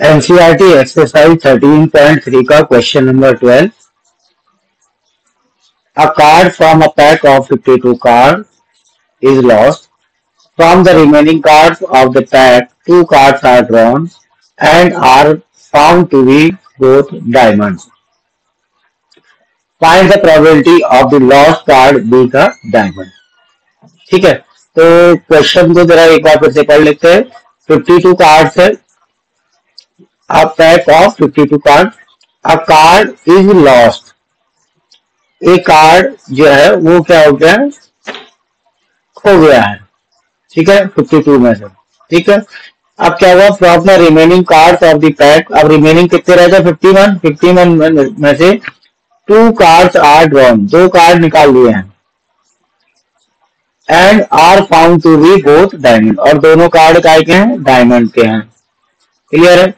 NCERT exercise 13.3 का question number 12। A card from a pack of 52 cards is lost. From the remaining cards of the pack, 2 cards are drawn and are found to be both diamonds. Find the probability of the lost card being a diamond. ठीक है, तो question को जरा एक बार फिर से पढ़ लेते हैं। 52 कार्ड्स है, a pack of 52 cards, a card is lost. एक कार्ड जो है वो क्या हो गया है, खो गया है। ठीक है, 52 में से। ठीक है, अब क्या हुआ, from the remaining cards of the pack, अब रिमेनिंग कितने रह गए, 51 में से 2 कार्ड्स आर ड्रॉन, 2 कार्ड निकाल लिए हैं, and are found to be both diamond, और दोनों कार्ड काय के हैं, डायमंड के हैं। क्लियर है।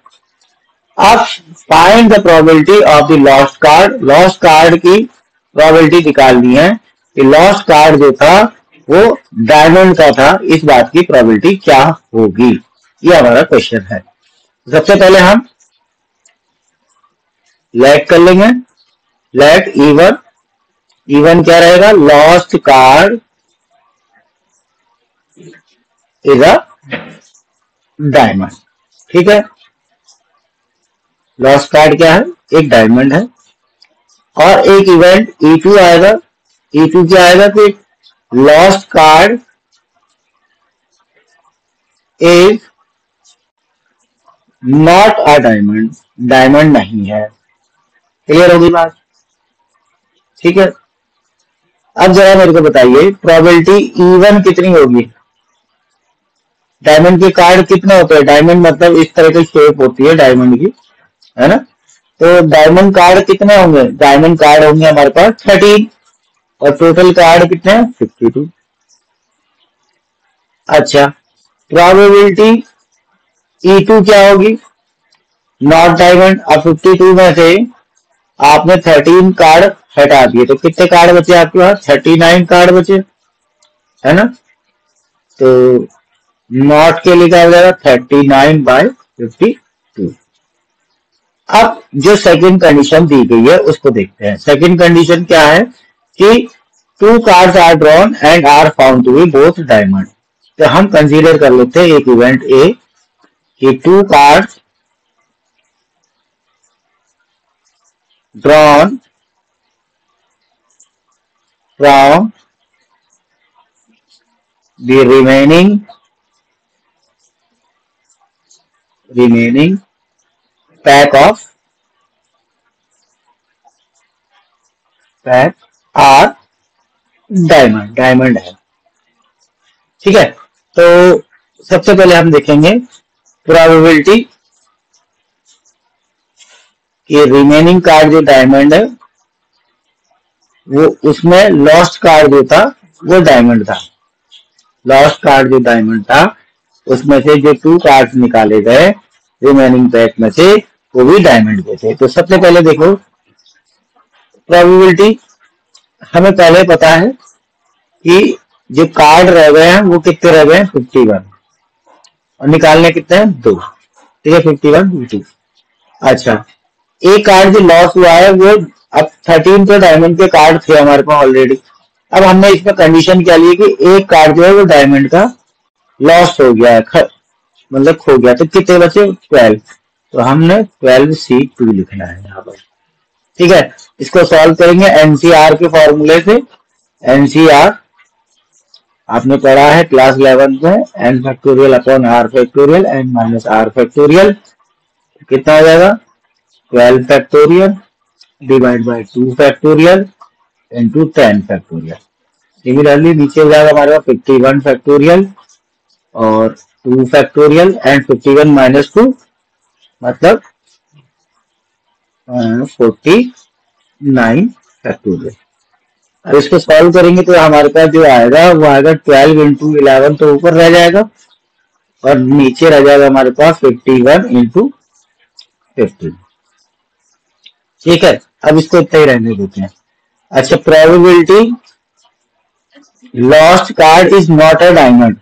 अब find the probability of the lost card, lost card की प्रोबेबिलिटी निकालनी है कि लॉस्ट कार्ड जो था वो डायमंड का था, इस बात की प्रोबेबिलिटी क्या होगी, ये हमारा क्वेश्चन है। सबसे पहले हम लेट कर लेंगे, लेट इवन, इवन क्या रहेगा, lost card is a diamond. ठीक है, लॉस्ट कार्ड क्या है, एक डायमंड है, और एक इवेंट E2 आएगा। E2 क्या आएगा कि lost card is not a diamond, diamond नहीं है। क्लियर होगी बात। ठीक है, अब जरा मेरे को बताइए प्रोबेबिलिटी इवन कितनी होगी, डायमंड के कार्ड कितने होते हैं, डायमंड मतलब इस तरह की शेप होती है डायमंड की, है ना, तो डायमंड कार्ड कितने होंगे, डायमंड कार्ड होंगे हमारे पास 13, और टोटल कार्ड कितने हैं, 52। अच्छा, प्रोबेबिलिटी E2 क्या होगी, नॉट डायमंड। अब 52 में से आपने 13 कार्ड हटा दिए, तो कितने कार्ड बचे आपके पास, 39 कार्ड बचे, है ना, तो नॉट के लिए क्या हो जाएगा, 39/52। अब जो सेकंड कंडीशन दी गई है उसको देखते हैं। सेकंड कंडीशन क्या है कि 2 cards are drawn and are found to be both diamond. तो हम कंसीडर कर लेते हैं एक इवेंट ए कि 2 cards drawn from the remaining pack are diamond, diamond है। ठीक है, तो सबसे पहले हम देखेंगे प्रोबेबिलिटी कि रिमेनिंग कार्ड जो डायमंड है वो, उसमें लॉस्ट कार्ड जो था वो डायमंड था, लॉस्ट कार्ड जो डायमंड था उसमें से जो 2 कार्ड्स निकाले गए रिमेनिंग पैक में से वो भी डायमंड के थे। तो सबसे पहले देखो प्रोबेबिलिटी, हमें पहले पता है कि जो कार्ड रह गए हैं वो कितने रह गए हैं, 51, और निकालने कितने हैं, 2। ठीक है, 51 52। अच्छा, एक कार्ड जो लॉस हुआ है वो, अब 13 तो डायमंड के कार्ड थे हमारे पास ऑलरेडी। अब हमने इसमें कंडीशन क्या ली कि एक कार्ड जो है वो डायमंड का लॉस हो गया है, मतलब खो गया, तो कितने बचे, 12। तो हमने 12C2 लिखना है यहाँ पर। ठीक है, इसको सॉल्व करेंगे एनसीआर के फॉर्मूले से। एनसीआर आपने पढ़ा है क्लास 11 में, n factorial upon r factorial n minus r factorial, कितना हो जाएगा, 12 factorial divide by 2 factorial into 10 factorial. Similarly नीचे हो जाएगा हमारे पास 51 फैक्टोरियल और 2 फैक्टोरियल एंड 51 माइनस 2 मतलब 49 फैक्टोरियल। अब इसको सॉल्व करेंगे तो हमारे पास जो आएगा वो आएगा 12 इंटू 11, तो ऊपर रह जाएगा, और नीचे रह जाएगा हमारे पास 51 इंटू 15। ठीक है, अब इसको इतना ही रहने देते हैं। अच्छा, probability lost card is not a diamond,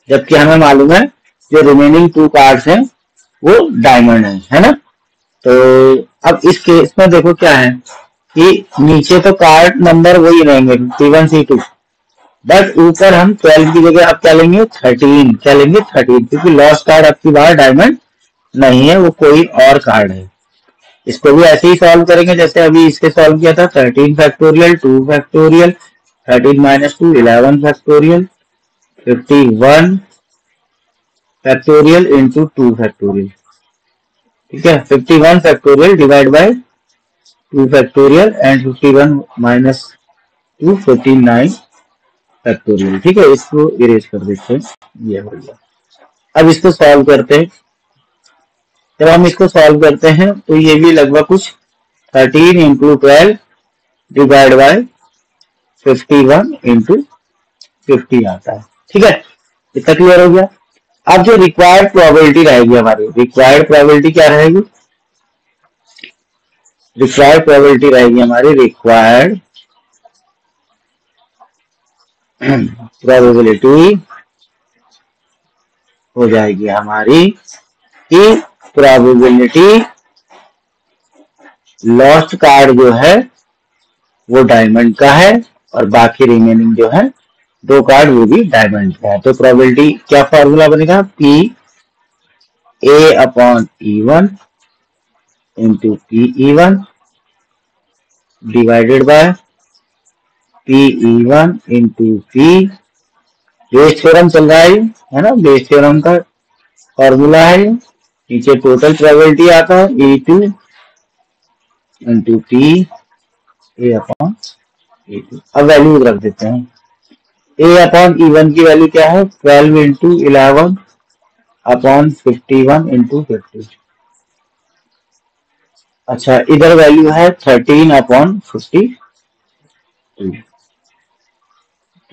जबकि हमें मालूम है जो रिमेनिंग 2 कार्ड्स हैं वो डायमंड है ना। तो अब इस केस में देखो क्या है कि नीचे तो कार्ड नंबर वही रहेंगे C1 C2, बट ऊपर हम 12 की जगह अब क्या लेंगे 13, क्या लेंगे 13, क्योंकि लॉस्ट कार्ड आपकी बार डायमंड नहीं है, वो कोई और कार्ड है। इसको भी ऐसे ही सॉल्व करेंगे जैसे अभी इसके सॉल्व किया था, 13 factorial 2 factorial 13 minus 2 11 factorial 51 factorial into 2 factorial. ठीक है, 51 factorial divide by 2 factorial and 51 minus 2 49 factorial. ठीक है, इसको इरेज कर देते हैं, ये हो गया। अब इसको सॉल्व करते हैं। जब हम इसको सॉल्व करते हैं तो ये भी लगभग कुछ 13 इंटू 12 डिवाइड बाय 51 इंटू 50 आता है। ठीक है, इतना क्लियर हो गया। अब जो रिक्वायर्ड प्रोबेबिलिटी रहेगी हमारी, रिक्वायर्ड प्रोबेबिलिटी क्या रहेगी, रिक्वायर्ड प्रोबेबिलिटी रहेगी हमारी, रिक्वायर्ड प्रोबेबिलिटी हो जाएगी हमारी कि प्रोबेबिलिटी लॉस्ट कार्ड जो है वो डायमंड का है और बाकी रिमेनिंग जो है 2 कार्ड वो भी डायमंड का है। तो प्रोबेबिलिटी क्या फॉर्मूला बनेगा, P A upon E1 into PE1 divided by PE1 into P। Bayes theorem चल रहा है ना, बेस थ्योरम का फॉर्मूला है। नीचे टोटल प्रोबेबिलिटी आता है E2 into P A upon E2। अब वैल्यू रख देते हैं। A अपॉन E1 की वैल्यू क्या है, 12 इंटू 11 अपॉन 51 इंटू 50। अच्छा, इधर वैल्यू है 13 upon 50,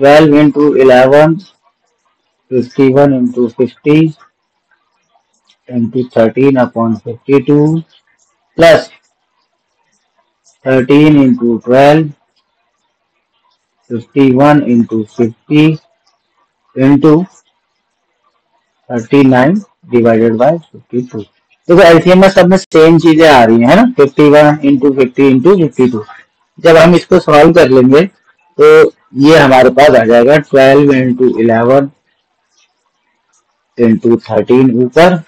12 into 11 51 into 50 into 13 upon 52 plus 13 into 12 51 into 50 into 39 divided by 52। देखो एलसीएम में सब में सेम चीजें आ रही है ना, 51 इंटू 50 इंटू 52। जब हम इसको सॉल्व कर लेंगे तो ये हमारे पास आ जाएगा 12 इंटू 11 इंटू 13 ऊपर,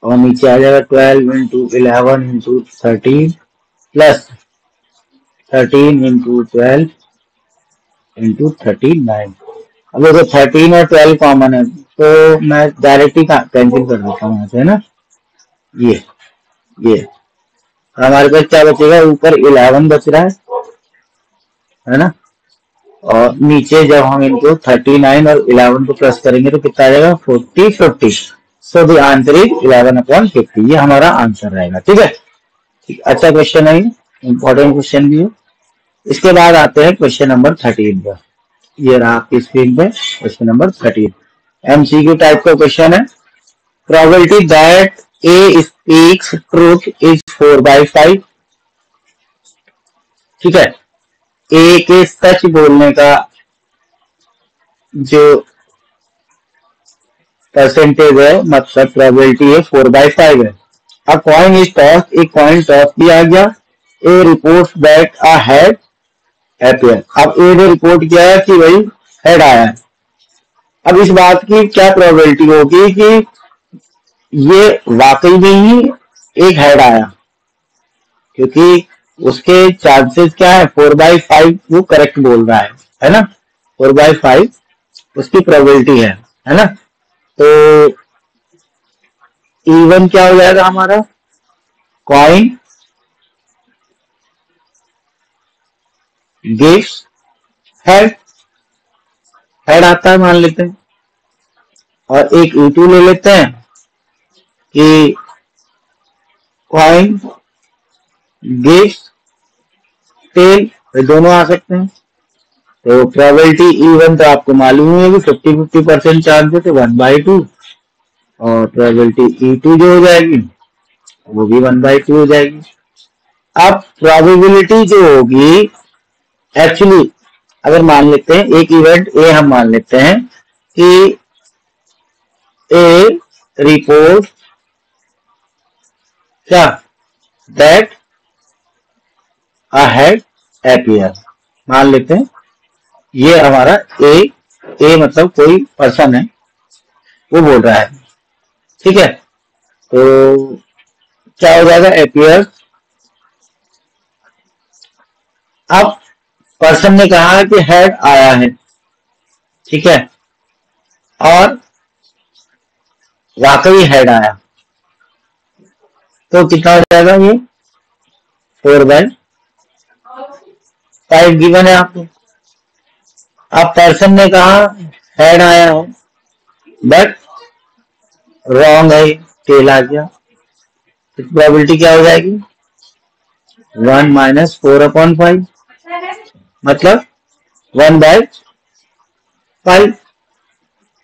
और नीचे आ जाएगा 12 into 11 into 13 plus 13 into 12 into 39। अब देखो 13 और 12 कॉमन है तो मैं डायरेक्ट ही कैंसिल कर देता हूँ यहाँ से, है ना। ये हमारे पास क्या बचेगा, ऊपर 11 बच रहा है ना, और नीचे जब हम इनको 39 और 11 को प्लस करेंगे तो कितना आ जाएगा 40 50। So the answer is 11 upon 50। ये हमारा आंसर रहेगा। ठीक है, अच्छा क्वेश्चन है, इंपॉर्टेंट क्वेश्चन भी है। इसके बाद आते हैं क्वेश्चन नंबर 13 पर। ये रहा आपकी स्क्रीन पे क्वेश्चन नंबर 13, एमसीक्यू टाइप का क्वेश्चन है। Probability that A speaks truth is 4/5। ठीक है, ए के सच बोलने का जो परसेंटेज है, मतलब प्रोबेबिलिटी है 4/5 है। अ कॉइन इज टॉस, एक कॉइन टॉस किया गया। A report that a head appear. अब ए ने रिपोर्ट किया है कि भाई हेड आया है। अब इस बात की क्या प्रोबेबिलिटी होगी कि ये वाकई में ही एक हेड आया, क्योंकि उसके चांसेस क्या है 4/5, वो करेक्ट बोल रहा है ना, 4/5 उसकी प्रोबेबिलिटी है ना। तो E1 क्या हो जाएगा हमारा, कॉइन गिव्स हेड, हेड आता है मान लेते हैं, और एक E2 ले लेते हैं कि कॉइन गिव्स टेल, दोनों आ सकते हैं। तो प्रोबेबिलिटी E1 तो आपको मालूम है कि 50-50% चांस है, तो 1/2, और प्रोबेबिलिटी E2 जो हो जाएगी वो भी 1/2 हो जाएगी। अब प्रोबेबिलिटी जो होगी, एक्चुअली अगर मान लेते हैं एक इवेंट ए हम मान लेते हैं कि ए रिपोर्ट क्या दैट अ हेड अपीयर। मान लेते हैं ये हमारा ए मतलब कोई पर्सन है, वो बोल रहा है, ठीक है। तो क्या हो जाएगा अपीयर। अब पर्सन ने कहा कि हेड आया है, ठीक है, और वाकई हेड आया, तो कितना हो जाएगा ये 4/5 गिवन है आपको। अब पर्सन ने कहा हेड आया है बट रॉन्ग है, टेल आ गया, तो प्रोबेबिलिटी क्या हो जाएगी 1 - 4/5 मतलब 1/5।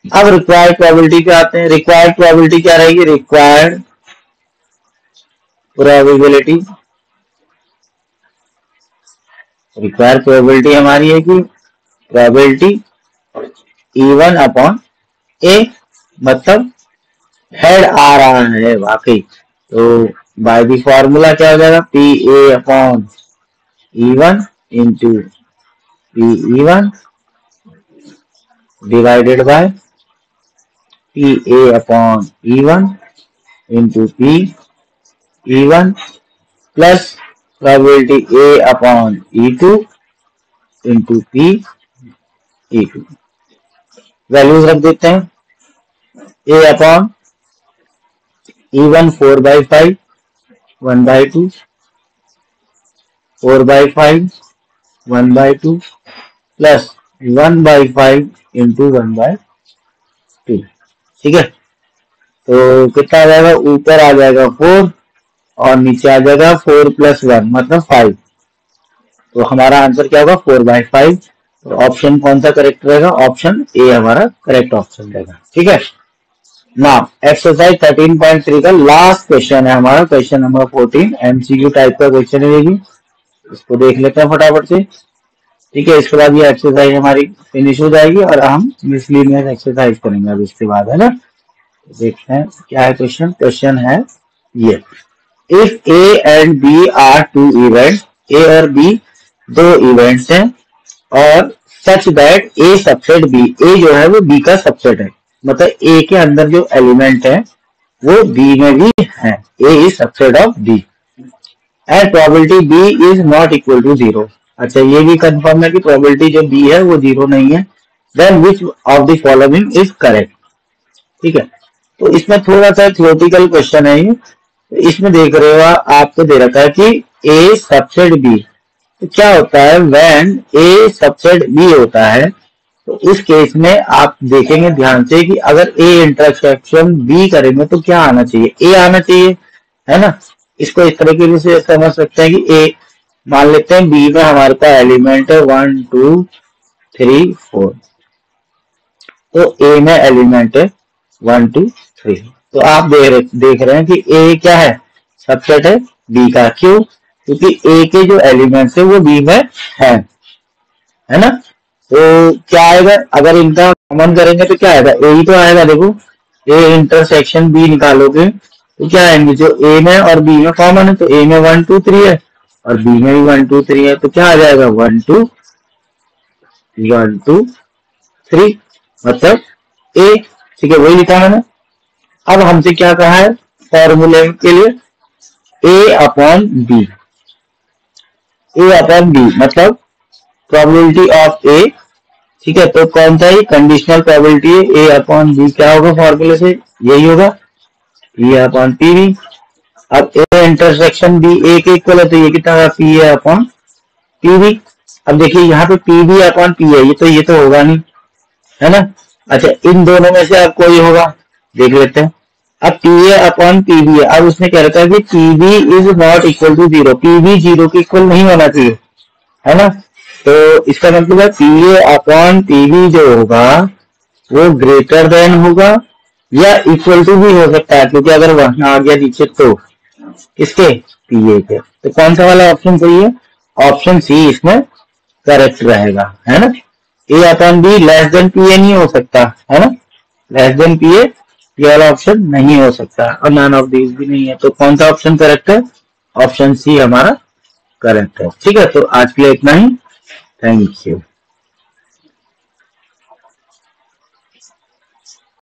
अब रिक्वायर्ड प्रोबेबिलिटी पे आते हैं। रिक्वायर्ड प्रोबेबिलिटी क्या रहेगी, रिक्वायर्ड प्रोबेबिलिटी हमारी है कि प्रोबेबिलिटी E1/A, मतलब हेड आ रहा है वाकई। तो बाय द फॉर्मूला क्या हो जाएगा PA/E1 into PE1 divided by PA/E1 into PE1 plus probability A/E2 into PE2। Values रख देते हैं। A/E1 4/5 1/2, 4/5 1/2 प्लस 1/5 इंटू 1/2, ठीक है। तो कितना आ जाएगा, ऊपर आ जाएगा 4 और नीचे आ जाएगा 4 + 1 मतलब 5। तो हमारा आंसर क्या होगा 4/5। तो ऑप्शन कौन सा करेक्ट रहेगा, ऑप्शन ए हमारा करेक्ट ऑप्शन रहेगा, ठीक है। नाउ एक्सरसाइज 13.3 का लास्ट क्वेश्चन है हमारा, क्वेश्चन नंबर 14, एमसीक्यू टाइप का क्वेश्चन है ये भी। इसको देख लेते हैं फटाफट से, ठीक है। इसके बाद ये एक्सरसाइज हमारी फिनिश हो जाएगी और हम मिसलिनियस एक्सरसाइज करेंगे अब इसके बाद, है ना। देखते हैं क्या है क्वेश्चन। क्वेश्चन है ये, if A and B are two event, A और बी दो इवेंट्स हैं, और such that A subset B, A जो है वो बी का सबसेट है, मतलब ए के अंदर जो एलिमेंट है वो बी में भी है, A is subset of B, and probability B is not equal to 0। अच्छा, ये भी कंफर्म है कि प्रोबेबिलिटी जो बी है वो 0 नहीं है, then which of the following is correct, ठीक है। तो इसमें थोड़ा सा थ्योरेटिकल क्वेश्चन है ये। इसमें देख रहे हो आपको दे रखा है कि ए सबसेट बी, तो क्या होता है व्हेन ए सबसेट बी होता है, तो उस केस में आप देखेंगे ध्यान से कि अगर ए इंटरसेक्शन बी करेंगे तो क्या आना चाहिए, ए आना चाहिए, है ना। इसको इस तरीके से समझ सकते हैं कि ए, मान लेते हैं बी में हमारे पास एलिमेंट है 1 2 3 4, तो ए में एलिमेंट है 1 2 3। तो आप देख रहे हैं कि ए क्या है, सबसेट है बी का। क्यों, क्योंकि ए के जो एलिमेंट्स है वो बी में है ना। तो क्या आएगा, अगर इनका कॉमन करेंगे तो क्या आएगा, ए ही तो आएगा। देखो ए इंटरसेक्शन बी निकालोगे तो क्या आएंगे, जो ए में और बी में कॉमन है, तो ए में 1 2 3 है और बी में भी 1 2 3 है, तो क्या आ जाएगा 1 2 3 मतलब ए, ठीक है, वही लिखा मैंने। अब हमसे क्या कहा है फॉर्मूले के लिए, A/B, A/B मतलब प्रोबेबिलिटी ऑफ ए, ठीक है। तो कौन सा ही कंडीशनल प्रोबेबिलिटी है, A/B क्या होगा फॉर्मूले से, यही होगा P/PB। अब ए इंटरसेक्शन बी ए के इक्वल है, तो ये कितना होगा PA/PB। अब देखिए यहाँ पे PB/P है, ये तो होगा नहीं, है ना। अच्छा, इन दोनों में से अब कोई होगा, देख लेते हैं। अब PA/PB है, अब उसने कह रखा है कि PB is not equal to 0, PB 0 के इक्वल नहीं होना चाहिए, है ना। तो इसका मतलब है PA/PB जो होगा वो ग्रेटर देन होगा या इक्वल टू भी हो सकता है, क्योंकि अगर वहां आ गया नीचे तो किसके, PA के। तो कौन सा वाला ऑप्शन सही है, ऑप्शन सी इसमें करेक्ट रहेगा, है ना। A/B लेस देन PA नहीं हो सकता, है ना, लेस देन PA ये वाला ऑप्शन नहीं हो सकता और नन ऑफ दीज भी नहीं है। तो कौन सा ऑप्शन करेक्ट है? ऑप्शन सी हमारा करेक्ट है। ठीक है, तो आज के लिए इतना ही। Thank you.